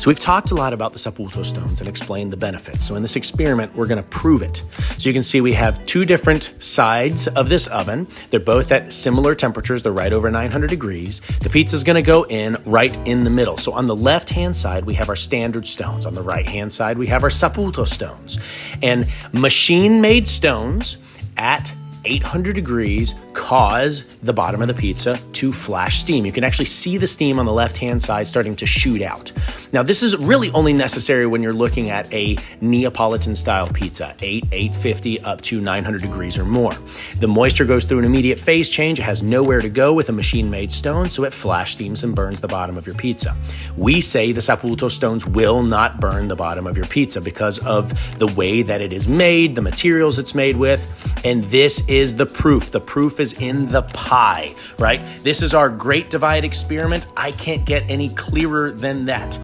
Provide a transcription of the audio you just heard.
So we've talked a lot about the Saputo stones and explained the benefits. So in this experiment, we're going to prove it. So you can see we have two different sides of this oven. They're both at similar temperatures. They're right over 900 degrees. The pizza is going to go in right in the middle. So on the left-hand side, we have our standard stones. On the right-hand side, we have our Saputo stones. And machine-made stones at 800 degrees cause the bottom of the pizza to flash steam. You can actually see the steam on the left-hand side starting to shoot out. Now, this is really only necessary when you're looking at a Neapolitan-style pizza, 850 up to 900 degrees or more. The moisture goes through an immediate phase change. It has nowhere to go with a machine-made stone, so it flash steams and burns the bottom of your pizza. We say the Saputo stones will not burn the bottom of your pizza because of the way that it is made, the materials it's made with, and this is the proof. The proof is in the pie, right? This is our great divide experiment. I can't get any clearer than that.